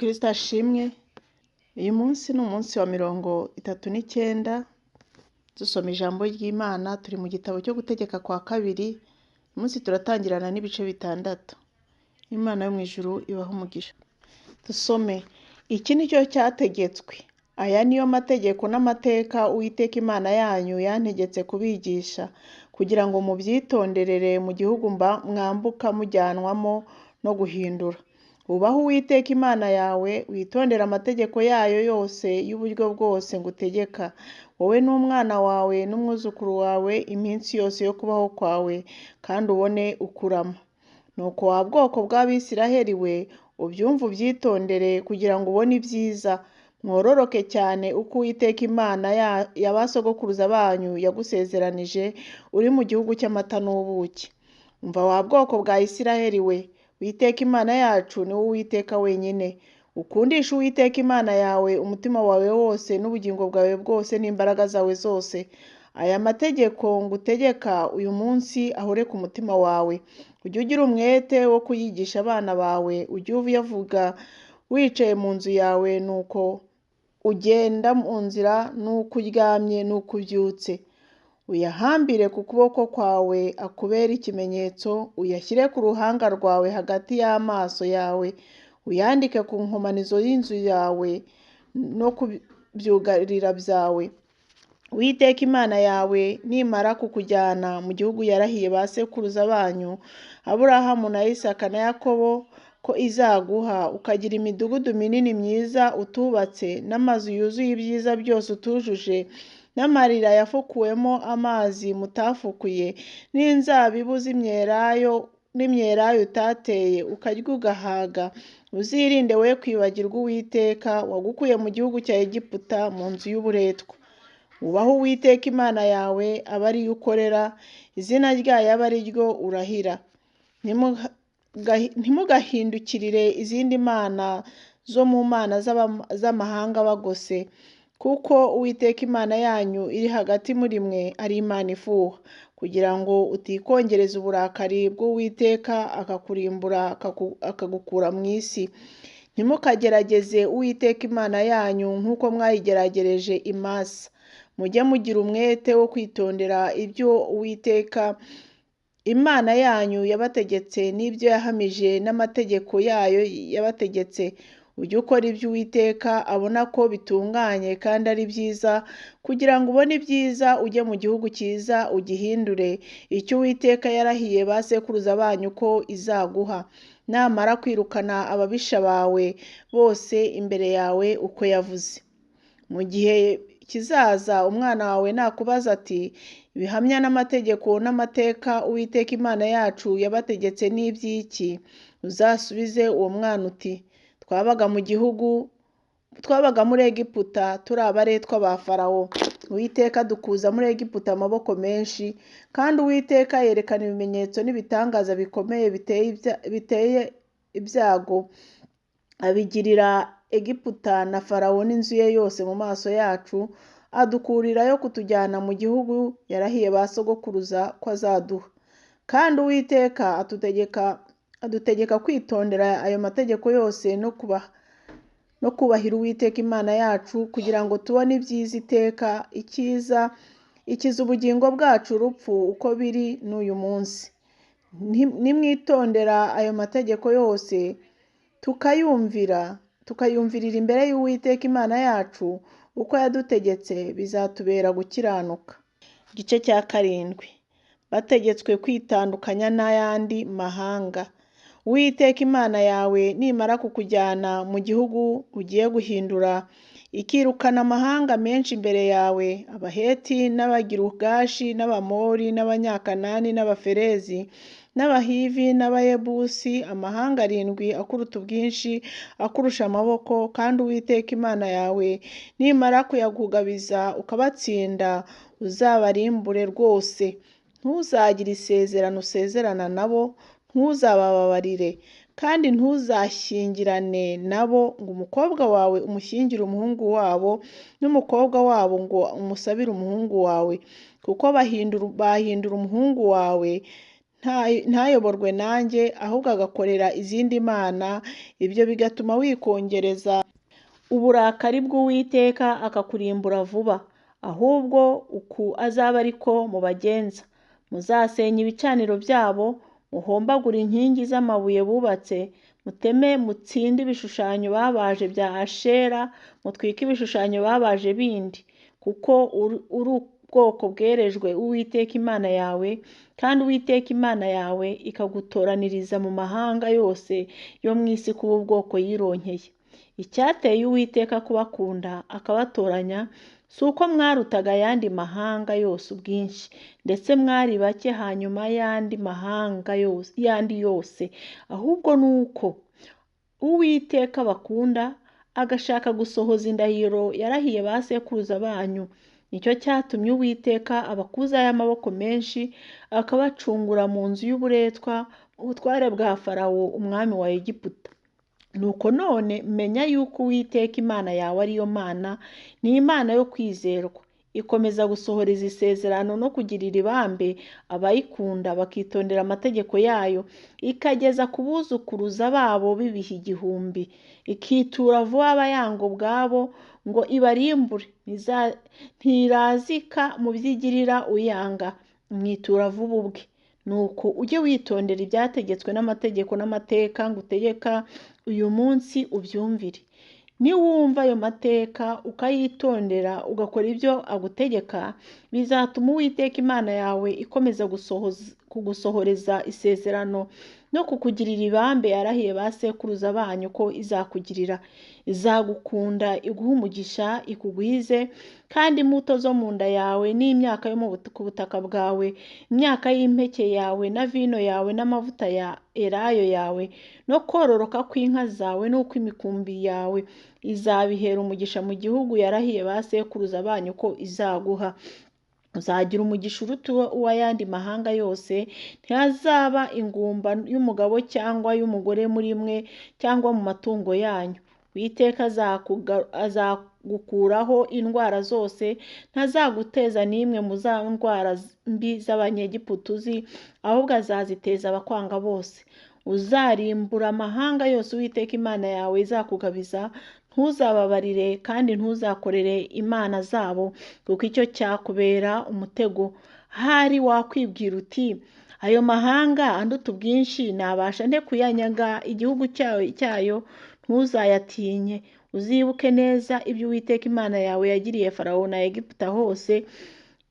Kristo ashimwe. Uyu munsi ni umunsi wa 39 dusoma ijambo ry'Imana. Turi mu gitabo cyo gutegeka kwa kabiri. Uyu munsi turatangirana n'ibice 6. Imana yo mu ijuru ibaha umugisha. Dusome. Iki ni cyo cyategetswe. Aya niyo mategeko n'amateka Uwiteka Imana yanyu yantegetse kubigisha, kugira ngo mubyitonderere mu gihugu mwambuka mujyanwamo no guhindura. Ubaho Uwiteka Imana yawe, witondera amategeko yayo yose y'uburyo bwose ngutegeka, wowe n'umwana wawe n'umwuzukuru wawe iminsi yose yo kubaho kwawe, kandi ubone ukurama. Nuko wa bwoko bw'Abisiraheli we, ubyumve ubyitondere kugira ngo ubone ibyiza, mwororoke cyane uko Uwiteka Imana y'abasogokuruza banyu yagusezeranije, uri mu gihugu cy'amata n'ubuki. Umva wa bwoko bwa Isiraheli we, Uwiteka Imana yacu ni wowe Uwiteka wenyine. Ukundisha Uwiteka Imana yawe umutima wawe wose n'ubugingo bwawe bwose n'imbaraga zawe zose. Aya mategeko ngutegeka uyu munsi ahore ku mutima wawe. Ujye ugira umwete wo kuyigisha abana bawe, ujye uyavuga wicaye mu nzu yawe, nuko ugenda mu nzira, nuko uryamye, nuko ubyutse. Uyahambire ku kuboko kwawe akubere ikimenyetso, uyashyire ku ruhanga rwawe hagati y'amaso yawe, uyandike ku nkomanizo y'inzu yawe no ku byugarira byawe. Uwiteka Imana yawe nimara kukujyana mu gihugu yarahiye ba sekuruza banyu, Aburahamu na Isaka na Yakobo, ko izaguha, ukagira imidugudu minini myiza utubatse, n'amazu yuzuye ibyiza byose utujuje, n'amarira yafukuwemo amazi mutafukuye, n'inzabibu n'imyelayo utateye, ukarya ugahaga. Uzirinde we kwibagirwa Uwiteka wagukuye mu gihugu cya Egiputa, mu nzu y'uburetwa. Ubaho Uwiteka Imana yawe, abe ari yo ukorera, izina ryayo abe ari ryo urahira. Ntimugahindukirire izindi mana zo mu mana z'amahanga bagose, kuko Uwiteka Imana yanyu iri hagati muri mwe ari Imana ifuha, kugira ngo utikongereza uburakari bw'Uwiteka akakurimbura, akagukura mu isi. Ntimukagerageze Uwiteka Imana yanyu nk'uko mwayigeragereje i Masa. Mujye mugira umwete wo kwitondera ibyo Uwiteka Imana yanyu yabategetse n'ibyo yahamije n'amategeko yayo yabategetse. Ujye ukora ibyo Uwiteka abona ko bitunganye kandi ari byiza, kugira ngo ubone ibyiza ujye mu gihugu cyiza ugihindure, icyo Uwiteka yarahiye ba sekuruza banyu ko izaguha, namara kwirukana ababisha bawe bose imbere yawe uko yavuze. Mu gihe kizaza umwana wawe nakubaza ati, ibihamya n'amategeko n'amateka Uwiteka Imana yacu yabategetse n'iby'iki, uzasubize uwo mwana uti, twabaga muri Egiputa turi abaretwa ba Farawo. Uwiteka dukuza muri Egiputa amaboko menshi, kandi Uwiteka yerekana ibimenyetso n'ibitangaza bikomeye biteye ibyago, abigirira Egiputa na Farawo n'inzu ye yose mu maso yacu, adukurirayo kutujyana mu gihugu yarahiye ba sogokuruza ko azaduha. Kandi Uwiteka adutegeka kwitondera ayo mategeko yose no kubahira Uwiteka Imana yacu, kugira ngo tubone ibyiza iteka, ikiza ubugingo bwacu urupfu, uko biri n'uyu munsi. Nimwitondera ayo mategeko yose tukayumvirira imbere y'Uwiteka Imana yacu uko yadutegetse, bizatubera gukiranuka. Igice cya 7. Bategetswe kwitandukanya n'ayandi mahanga. Uwiteka Imana yawe nimara kukujyana mu gihugu ugiye guhindura, ikirukana amahanga menshi imbere yawe, Abaheti n'Abagirugashi n'Abamori n'Abanyakanani n'Abaferezi n'Abahivi n'Abayebusi, amahanga 7 akuruta ubwinshi, akurusha amaboko. Kandi Uwiteka Imana yawe nimara kuyakugabiza ukabatsinda, uzabarimbure rwose. Ntuzagire isezerano usezerana nabo, ntuzabababarire, kandi ntuzashyingirane nabo ngo umukobwa wawe umushyingire umuhungu wabo, n'umukobwa wabo ngo umusabire umuhungu wawe, kuko bahindura umuhungu wawe ntayoborwe nanjye, ahubwo agakorera izindi mana. Ibyo bigatuma wikongereza uburakari bw'Uwiteka akakurimbura vuba. Ahubwo uku azaba ariko mubagenza: muzasenya ibicaniro byabo, muhombagure inkingi z'amabuye bubatse, muteme mutsinde ibishushanyo babaje bya Ashera, mutwike ibishushanyo babaje bindi, kuko uri ubwoko bwerejwe Uwiteka Imana yawe, kandi Uwiteka Imana yawe ikagutoraniriza mu mahanga yose yo mu isi kuba ubwoko yironkeye. Icyateye Uwiteka kubakunda akabatoranya, si uko mwarutaga ayandi mahanga yose ubwinshi, ndetse mwari bake hanyuma y'andi mahanga yandi yose, ahubwo ni uko Uwiteka abakunda, agashaka gusohoza indahiro yarahiye ba sekuruza banyu. Nicyo cyatumye Uwiteka abakuzaho amaboko menshi, akabacungura mu nzu y'uburetwa, ubutware bwa Farawo umwami wa Egiputa. Nuko none menya yuko Uwiteka Imana yawe ariyo Mana, ni Imana yo kwizerwa, ikomeza gusohoreza isezerano no kugirira ibambe abayikunda bakitondera amategeko yayo, ikageza ku buzukuruza babo b'ibihe 1000, ikitura vuba abayanga ubwabo ngo ibarimbure. Ntirazika mu by'igirira uyanga, mwitura vuba ubwe. Nuko ujye witondera ibyategetswe n'amategeko n'amateka ngutegeka uyu munsi, ubyumvire. Niwumva ayo mateka ukayitondera ugakora ibyo agutegeka, bizatuma Uwiteka Imana yawe ikomeza kugusohoreza isezerano no kukugirira ibambe yarahiye ba sekuruza banyu ko izakugirira. Izagukunda, iguhe umugisha, ikugwize, kandi imbuto zo mu nda yawe n'imyaka yo ku butaka bwawe, imyaka y'impeke yawe na vino yawe n'amavuta ya elayo yawe, no kororoka kw'inka zawe n'ukw'imikumbi yawe, izabihera umugisha mu gihugu yarahiye ba sekuruza banyu ko izaguha. Uzagira umugisha uruta uw'ayandi mahanga yose. Ntihazaba ingumba y'umugabo cyangwa y'umugore muri mwe cyangwa mu matungo yanyu. Uwiteka azagukuraho indwara zose, ntazaguteza n'imwe mu za ndwara mbi z'Abanyegiputa uzi, ahubwo azaziteza abakwanga bose. Uzarimbura amahanga yose Uwiteka Imana yawe izakugabiza. Ntuzababarire kandi ntuzakorere imana zabo, kuko icyo cyakubera umutego. Hari wakwibwira uti, ayo mahanga anduta ubwinshi, nabasha nte kuyanyaga igihugu cyayo? Ntuzayatinye. Uzibuke neza ibyo Uwiteka Imana yawe yagiriye Farawo na Egiputa hose,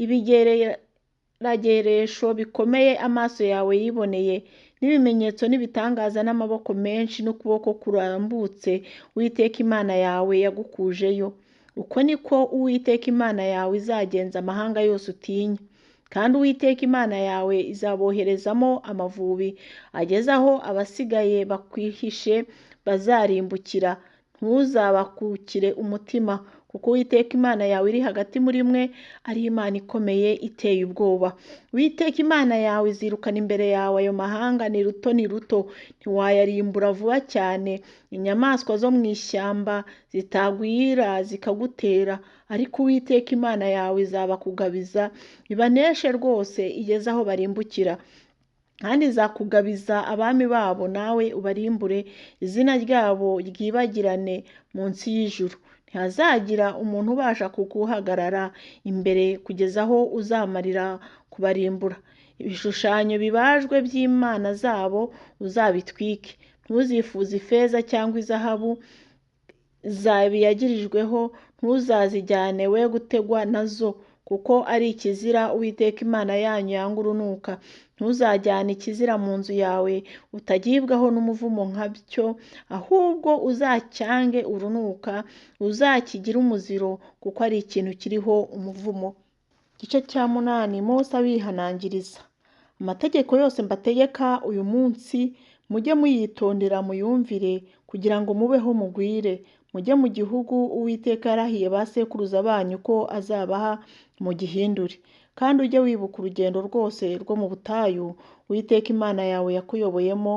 ibigerageresho bikomeye amaso yawe yiboneye, n'ibimenyetso n'ibitangaza n'amaboko menshi n'ukuboko kurambutse Uwiteka Imana yawe yagukujeyo. Uko niko Uwiteka Imana yawe izagenza amahanga yose utinya. Kandi Uwiteka Imana yawe izaboherezamo amavubi, ageze aho abasigaye bakwihishe bazarimbukira. Ntuzabakukire umutima, kuko Uwiteka Imana yawe iri hagati muri mwe ari Imana ikomeye iteye ubwoba. Uwiteka Imana yawe izirukana imbere yawe ayo mahanga, ni ruto ni ruto, ntiwayarimbura vuba cyane. Inyamaswa zo mu ishyamba zitagwira zikagutera, ariko Uwiteka Imana yawe izabakugabiza, ibaneshe rwose igeze aho barimbukira. Kandi izakugabiza abami babo, nawe ubarimbure, izina ryabo ryibagirane munsi y'ijuru. Ntihazagira umuntu ubasha kuguhagarara imbere kugeza aho uzamarira kubarimbura. Ibishushanyo bibajwe by'imana zabo uzabitwike. Ntuzifuze ifeza cyangwa izahabu zabiyagirijweho, ntuzazijyane we gutegwa nazo, kuko ari ikizira Uwiteka Imana yanyu yanga urunuka. Ntuzajyane ikizira mu nzu yawe, utagibwaho n'umuvumo nkabyo, ahubwo uzacyange urunuka, uzakigire umuziro, kuko ari ikintu kiriho umuvumo. Igice cya 8. Mose abihanangiriza. Amategeko yose mbategeka uyu munsi, mujye muyitondera muyumvire, kugira ngo mubeho mugwire, mujye mu gihugu Uwiteka yarahiye ba sekuruza banyu ko azabaha, mugihindure. Kandi ujye wibuka urugendo rwose rwo mu butayu Uwiteka Imana yawe yakuyoboyemo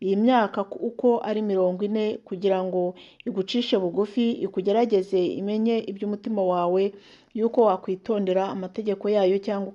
iyi myaka uko ari 40, kugira ngo igucishe bugufi, ikugerageze, imenye iby'umutima wawe, yuko wakwitondera amategeko yayo cyangwa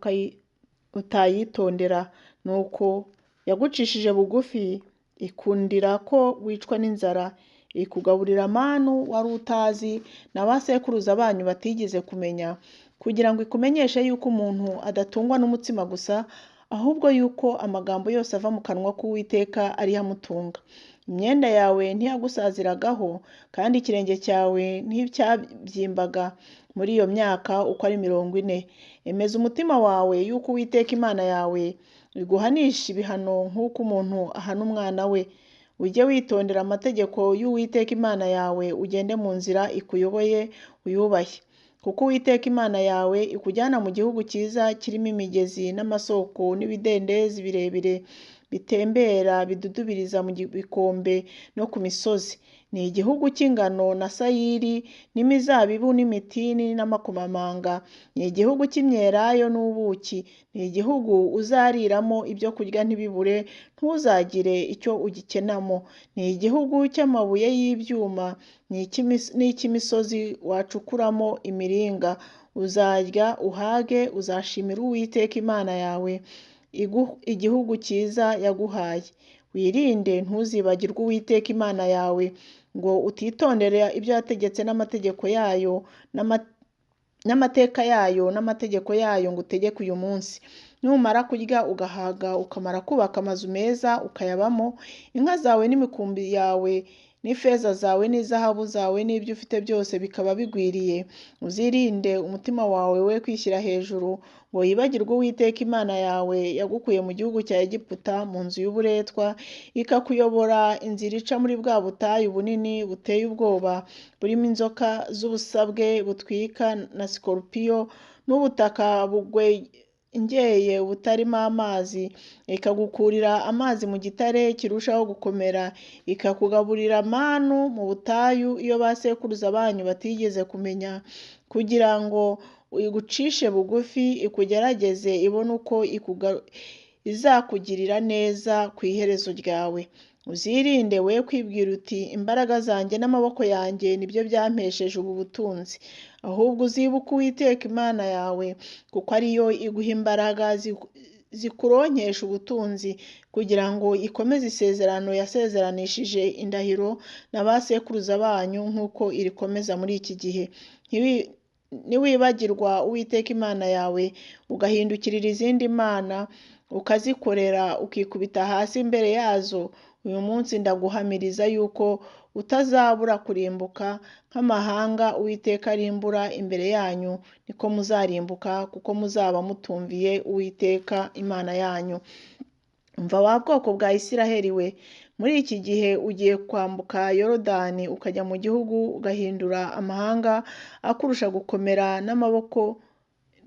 utayitondera. Nuko yagucishije bugufi, ikundira ko wicwa n'inzara, ikugaburira manu wari utazi na ba sekuruza banyu batigeze kumenya, kugira ngo ikumenyeshe yuko umuntu adatungwa n'umutsima gusa, ahubwo yuko amagambo yose ava mu kanwa k'Uwiteka ariyo amutunga. Imyenda yawe ntiyagusaziragaho, kandi ikirenge cyawe nticyabyimbaga muri iyo myaka uko ari 40. Emeza umutima wawe yuko Uwiteka Imana yawe iguhanisha ibihano nk'uko umuntu ahana umwana we. Ujye witondera amategeko y'Uwiteka Imana yawe, ugende mu nzira ikuyoboye uyubahe. Kuko Uwiteka Imana yawe ikujyana mu gihugu cyiza kirimo imigezi n'amasoko n'ibidendezi birebire bitembera bidudubiriza mu bikombe no ku misozi. Ni igihugu cy'ingano na sayiri n'imizabibu n'imitini n'amakomamanga. Ni igihugu cy'imyelayo n'ubuki. Ni igihugu uzariramo ibyo kurya ntibibure, ntuzagire icyo ugikenamo. Ni igihugu cy'amabuye y'ibyuma n'icy'imisozi wacukuramo imiringa. Uzarya uhage, uzashimira Uwiteka Imana yawe igihugu cyiza yaguhaye. Wirinde ntuzibagirwe Uwiteka Imana yawe, ngo utitondere ibyo yategetse n'amategeko yayo n'amateka yayo n'amategeko yayo ngo utegeke uyu munsi. Numara kurya ugahaga, ukamara kubaka amazu meza ukayabamo, inka zawe n'imikumbi yawe n'ifeza zawe n'izahabu zawe n'ibyo ufite byose bikaba bigwiriye. Uzirinde umutima wawe we kwishyira hejuru ngo yibagirwe Uwiteka Imana yawe yagukuye mu gihugu cya Egiputa, mu nzu y'uburetwa, ikakuyobora inzira ica muri bwa butayu bunini buteye ubwoba, burimo inzoka z'ubusabwe butwika na sikorupiyo, n'ubutaka bugwengeye butarimo amazi, ikagukurira amazi mu gitare kirushaho gukomera, ikakugaburira manu mu butayu iyo ba sekuruza banyu batigeze kumenya, kugira ngo igucishe bugufi, ikugerageze, ibone uko izakugirira neza ku iherezo ryawe. Uzirinde we kwibwira uti imbaraga zanjye n'amaboko yanjye nibyo byampesheje ubu butunzi, ahubwo uzibuke Uwiteka Imana yawe, kuko ariyo iguha imbaraga zikuronkesha ubutunzi, kugira ngo ikomeze isezerano yasezeranishije indahiro na ba sekuruza banyu nk'uko irikomeza muri iki gihe. Niwibagirwa Uwiteka Imana yawe, ugahindukirira izindi mana ukazikorera, ukikubita hasi imbere yazo, uyu munsi ndaguhamiriza yuko utazabura kurimbuka nk'amahanga Uwiteka arimbura imbere yanyu, niko muzarimbuka, kuko muzaba mutumviye Uwiteka Imana yanyu. Umva wa bwoko bwa Isiraheli we, muri iki gihe ugiye kwambuka Yorodani ukajya mu gihugu ugahindura amahanga akurusha gukomera n'amaboko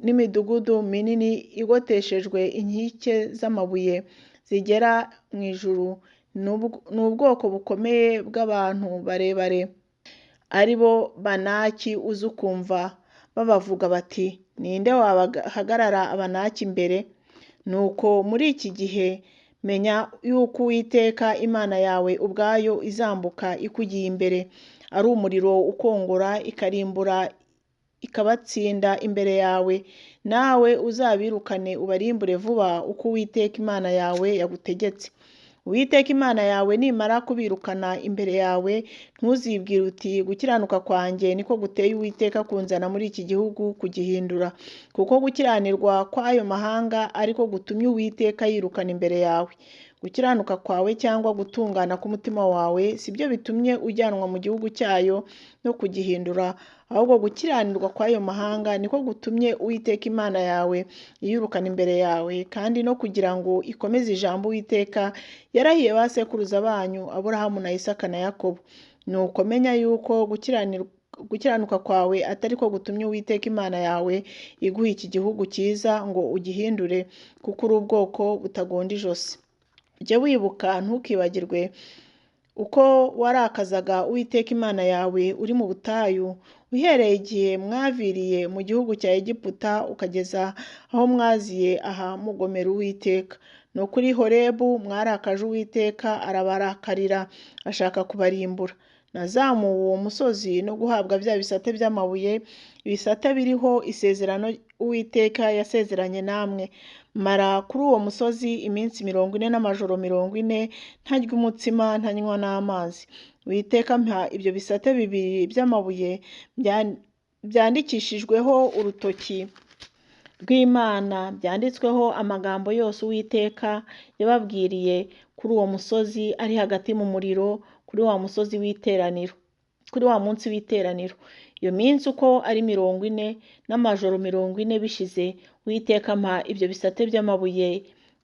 n'imidugudu minini igoteshejwe inkike z'amabuye zigera mu ijuru. Ni ubwoko bukomeye bw'abantu barebare, ari bo Banaki. Uzi ukumva babavuga bati, ninde wabahagarara Abanaki imbere? Nuko muri iki gihe menya yuko Uwiteka Imana yawe ubwayo izambuka ikugiye imbere, ari umuriro ukongora, ikarimbura ikabatsinda imbere yawe, nawe uzabirukane ubarimbure vuba uko Uwiteka Imana yawe yagutegetse. Uwiteka Imana yawe nimara kubirukana imbere yawe, ntuzibwire uti gukiranuka kwanjye niko guteye Uwiteka kunzana muri iki gihugu kugihindura, kuko gukiranirwa kw'ayo mahanga ariko gutumye Uwiteka yirukana imbere yawe. Gukiranuka kwawe cyangwa gutungana k'umutima wawe sibyo bitumye ujyanwa mu gihugu cyayo no kugihindura, ahubwo gukiranirwa kw'ayo mahanga niko gutumye Uwiteka Imana yawe yirukana imbere yawe, kandi no kugira ngo ikomeze ijambo Uwiteka yarahiye ba sekuruza banyu Aburahamu na Isaka na Yakobo. Nuko menya yuko gukiranuka kwawe atari ko gutumye Uwiteka Imana yawe iguha iki gihugu cyiza ngo ugihindure, kuko uri ubwoko butagonda ijosi. Ujye wibuka ntukibagirwe uko warakazaga Uwiteka Imana yawe uri mu butayu, uhereye igihe mwaviriye mu gihugu cya Egiputa ukageza aho mwaziye aha mugomera Uwiteka. No kuri Horebu mwarakaje Uwiteka, arabarakarira ashaka kubarimbura. nazamuwe uwo musozi no guhabwa bya bisate by'amabuye, ibisate biriho isezerano Uwiteka yasezeranye namwe. Mara kuri uwo musozi iminsi 40 n'amajoro 40, ntarya umutsima ntanywa n'amazi. Uwiteka mpa ibyo bisate bibiri by'amabuye byandikishijweho urutoki rw'Imana, byanditsweho amagambo yose Uwiteka yababwiriye kuri uwo musozi ari hagati mu muriro, kuri wa musozi w'iteraniro, kuri wa munsi w'iteraniro. Iyo minsi uko ari 40 n'amajoro 40 bishize, Uwiteka mpa ibyo bisate by'amabuye,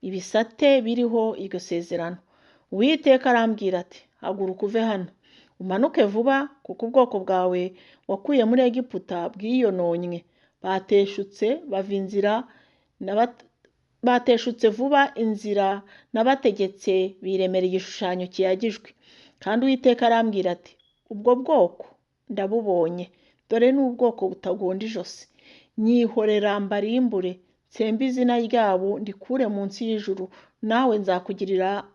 ibisate biriho iryo sezerano. Uwiteka arambwira ati, haguruka uve hano, umanuke vuba, kuko ubwoko bwawe wakuye muri Egiputa bwiyononnye. Bateshutse vuba inzira nabategetse, biremera igishushanyo kiyagijwe. Kandi Uwiteka arambwira ati, ubwo bwoko ndabubonye, dore ni ubwoko butagonda ijosi. Nyihorera mbarimbure, nsembe izina ryabo ndikure munsi y'ijuru. Nawe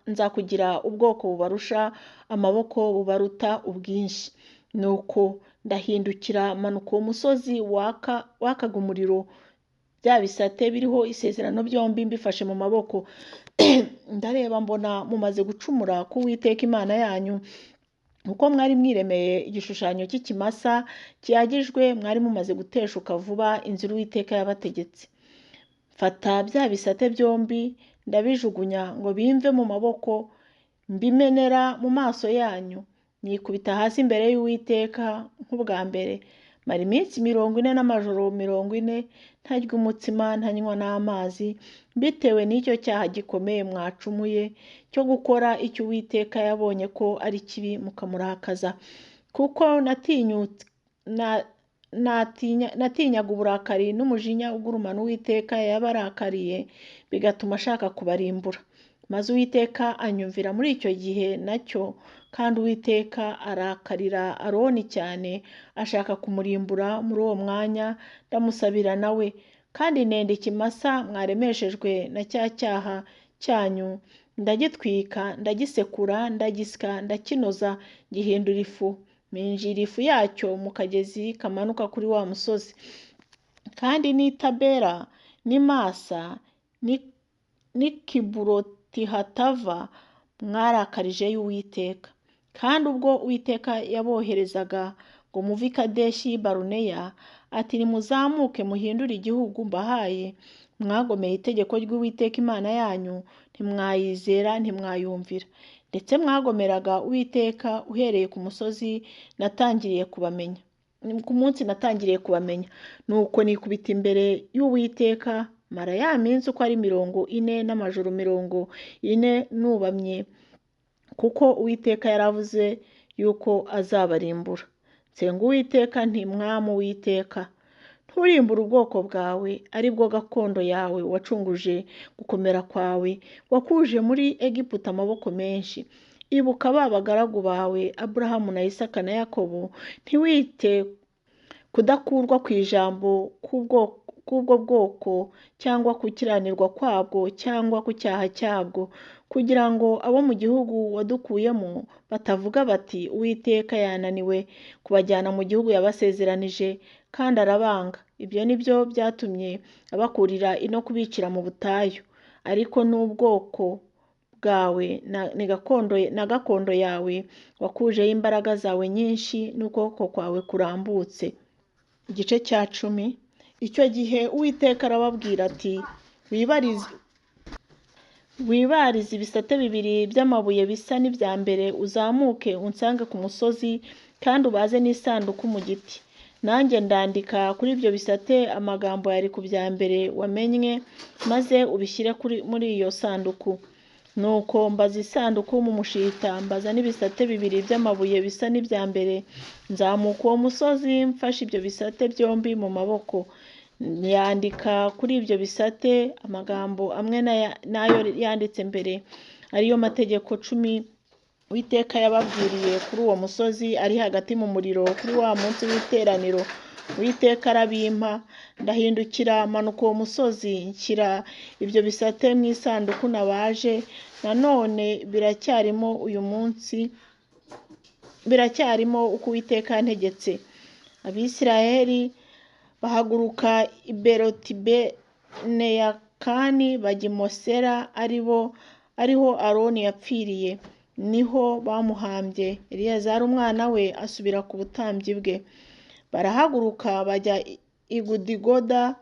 nzakugira ubwoko bubarusha amaboko, bubaruta ubwinshi. Nuko ndahindukira manuka uwo musozi wakaga umuriro, bya bisate biriho isezerano byombi mbifashe mu maboko. Ndareba mbona mumaze gucumura ku Uwiteka Imana yanyu, uko mwari mwiremeye igishushanyo cy'ikimasa kiyagijwe, mwari mumaze guteshuka vuba inzira Uwiteka yabategetse. Mfata bya bisate byombi ndabijugunya ngo bimve mu maboko, mbimenera mu maso yanyu, nikubita hasi imbere y'Uwiteka nk'ubwa mbere. Mara iminsi 40 n'amajoro 40, ntarya umutsima ntanywa n'amazi, bitewe n'icyo cyaha gikomeye mwacumuye cyo gukora icyo Uwiteka yabonye ko ari kibi mukamurakaza. Kuko natinyaga uburakari n'umujinya ugurumana Uwiteka yabarakariye, bigatuma ashaka kubarimbura. Maze Uwiteka anyumvira muri icyo gihe nacyo, kandi Uwiteka arakarira Aroni cyane, ashaka kumurimbura muri uwo mwanya. Ndamusabira nawe, kandi nenda ikimasa mwaremeshejwe na cya cyaha cyanyu, ndagitwika, ndagisekura, ndagisya, ndakinoza, gihindura ifu. Minjira ifu yacyo mu kagezi kamanuka kuri wa musozi. Kandi n'i Tabera n'i Masa n'i Kiburotihatava mwarakarije y'Uwiteka. Kandi ubwo Uwiteka yaboherezaga ngo muve i Kadeshi Baruneya, ati nimuzamuke muhindure igihugu mbahaye, mwagomeye itegeko ry'Uwiteka Imana yanyu, ntimwayizera ntimwayumvira. Ndetse mwagomeraga Uwiteka uhereye ku musozi natangiriye kubamenya, ku munsi natangiriye kubamenya. Nuko nikubita imbere y'Uwiteka, mara ya minsi uko ari 40 n'amajoro 40 nubamye, kuko Uwiteka yaravuze yuko azabarimbura. Nsenga Uwiteka nti, Mwami Uwiteka, nturimbure ubwoko bwawe, ari bwo gakondo yawe wacunguje gukomera kwawe, wakuje muri Egiputa amaboko menshi. Ibuka ba bagaragu bawe Aburahamu na Isaka na Yakobo, ntiwite kudakurwa ku ijambo k'ubwo bwoko, cyangwa kukiranirwa kwabwo, cyangwa ku cyaha cyabwo, kugira ngo abo mu gihugu wadukuyemo batavuga bati, Uwiteka yananiwe kubajyana mu gihugu yabasezeranije, kandi arabanga. Ibyo ni byo byatumye abakurira ino kubicira mu butayu. Ariko n'ubwoko bwawe na gakondo yawe wakujeho imbaraga zawe nyinshi n'ukuboko kwawe kurambutse. Igice cya 10. Icyo gihe Uwiteka arababwira ati, wibarize ibisate bibiri by'amabuye bisa n'ibya mbere, uzamuke unsange ku musozi, kandi ubaze n'isanduku mu giti. Nanjye ndandika kuri ibyo bisate amagambo yari ku bya mbere wamenye, maze ubishyire muri iyo sanduku. Nuko mbaza isanduku mu mushita, mbaza n'ibisate bibiri by'amabuye bisa n'ibya mbere. Nzamuka uwo musozi mfashe ibyo bisate byombi mu maboko. Yandika kuri ibyo bisate amagambo amwe n'ayo yanditse mbere, ariyo mategeko 10 Uwiteka yababwiriye kuri uwo musozi ari hagati mu muriro kuri wa munsi w'iteraniro. Uwiteka arabimpa, ndahindukira manuka uwo musozi, nshyira ibyo bisate mu isanduku nabaje. Nanone biracyarimo uyu munsi, biracyarimo uko Uwiteka yantegetse. Abisirayeli bahaguruka i Berotibeneyakani bajya i Mosera, ariho Aroni yapfiriye, niho bamuhambye. Eleyazari umwana we asubira ku butambyi bwe. Barahaguruka bajya i Gudigoda,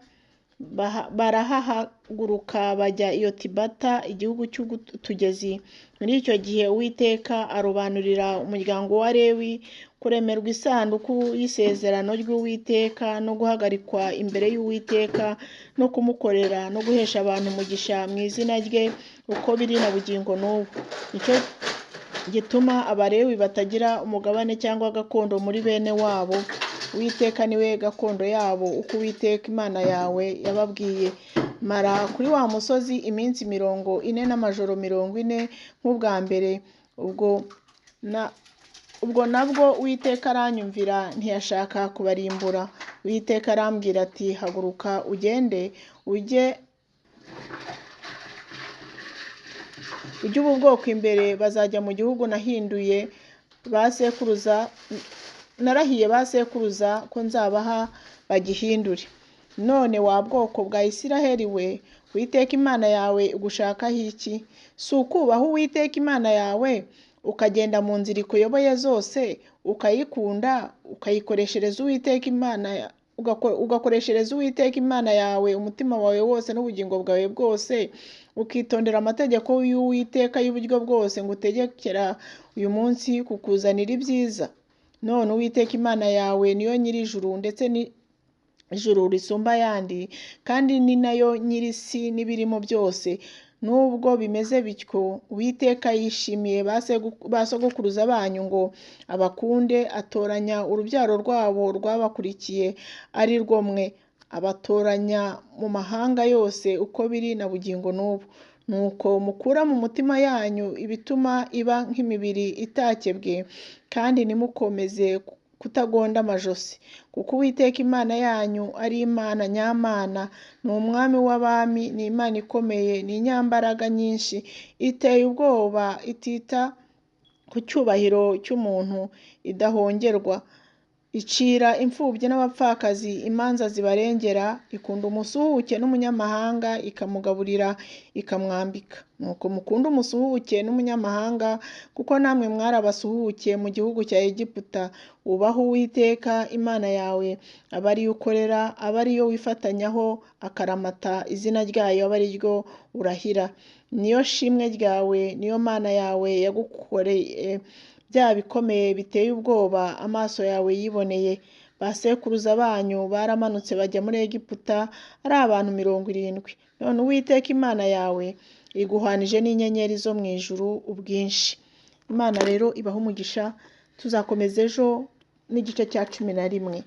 barahahaguruka bajya i Yotibata, igihugu cy'utugezi. Muri icyo gihe Uwiteka arobanurira umuryango wa Lewi kuremerwa isanduku y'isezerano ry'Uwiteka no guhagarikwa imbere y'Uwiteka no kumukorera no guhesha abantu umugisha mu izina rye, uko biri na bugingo n'ubu. Nicyo gituma Abalewi batagira umugabane cyangwa gakondo muri bene wabo. Uwiteka niwe gakondo yabo, uko Uwiteka Imana yawe yababwiye. Mara kuri wa musozi iminsi 40 n'amajoro 40 nk'ubwa mbere. Ubwo nabwo Uwiteka aranyumvira, ntiyashaka kubarimbura. Uwiteka arambwira ati, haguruka ugende ujye ubu bwoko imbere, bazajya mu gihugu narahiye ba sekuruza ko nzabaha bagihindure. None wa bwoko bwa Isiraheli we, Uwiteka Imana yawe igushakaho iki? Si ukubaha Uwiteka Imana yawe, ukagenda mu nzira ikuyoboye zose, ukayikunda, ugakoreshereza Uwiteka Imana yawe umutima wawe wose n'ubugingo bwawe bwose, ukitondera amategeko y'Uwiteka y'uburyo bwose ngutegekera uyu munsi kukuzanira ibyiza? None Uwiteka Imana yawe niyo nyir'ijuru, ndetse n'ijuru risumba ayandi, kandi ni nayo nyir'isi n'ibirimo byose. Nubwo bimeze bityo, Uwiteka yishimiye ba sogokuruza banyu ngo abakunde, atoranya urubyaro rwabo rwabakurikiye ari rwo mwe, abatoranya mu mahanga yose, uko biri na bugingo n'ubu. Nuko mukura mu mutima yanyu ibituma iba nk'imibiri itakebwe, kandi ntimukomeze kutagonda amajosi, kuko Uwiteka Imana yanyu ari Imana nyamana, ni Umwami w'abami, ni Imana ikomeye, ni inyambaraga nyinshi, iteye ubwoba, itita ku cyubahiro cy'umuntu, idahongerwa, icira imfubyi n'abapfakazi imanza zibarengera, ikunda umusuhuke n'umunyamahanga, ikamugaburira ikamwambika. Nuko mukunde umusuhuke n'umunyamahanga, kuko namwe mwari abasuhuke mu gihugu cya Egiputa. Ubaho Uwiteka Imana yawe, aba ariyo ukorera, aba ariyo wifatanyaho akaramata izina ryayo, aba ari ryo urahira. Niyo shimwe ryawe, niyo Mana yawe yagukoreye bya bikomeye biteye ubwoba amaso yawe yiboneye. Ba sekuruza banyu baramanutse bajya muri Egiputa ari abantu 70. None Uwiteka Imana yawe iguhanije n'inyenyeri zo mu ijuru ubwinshi. Imana rero ibaha umugisha. Tuzakomeza ejo n'igice cya 11.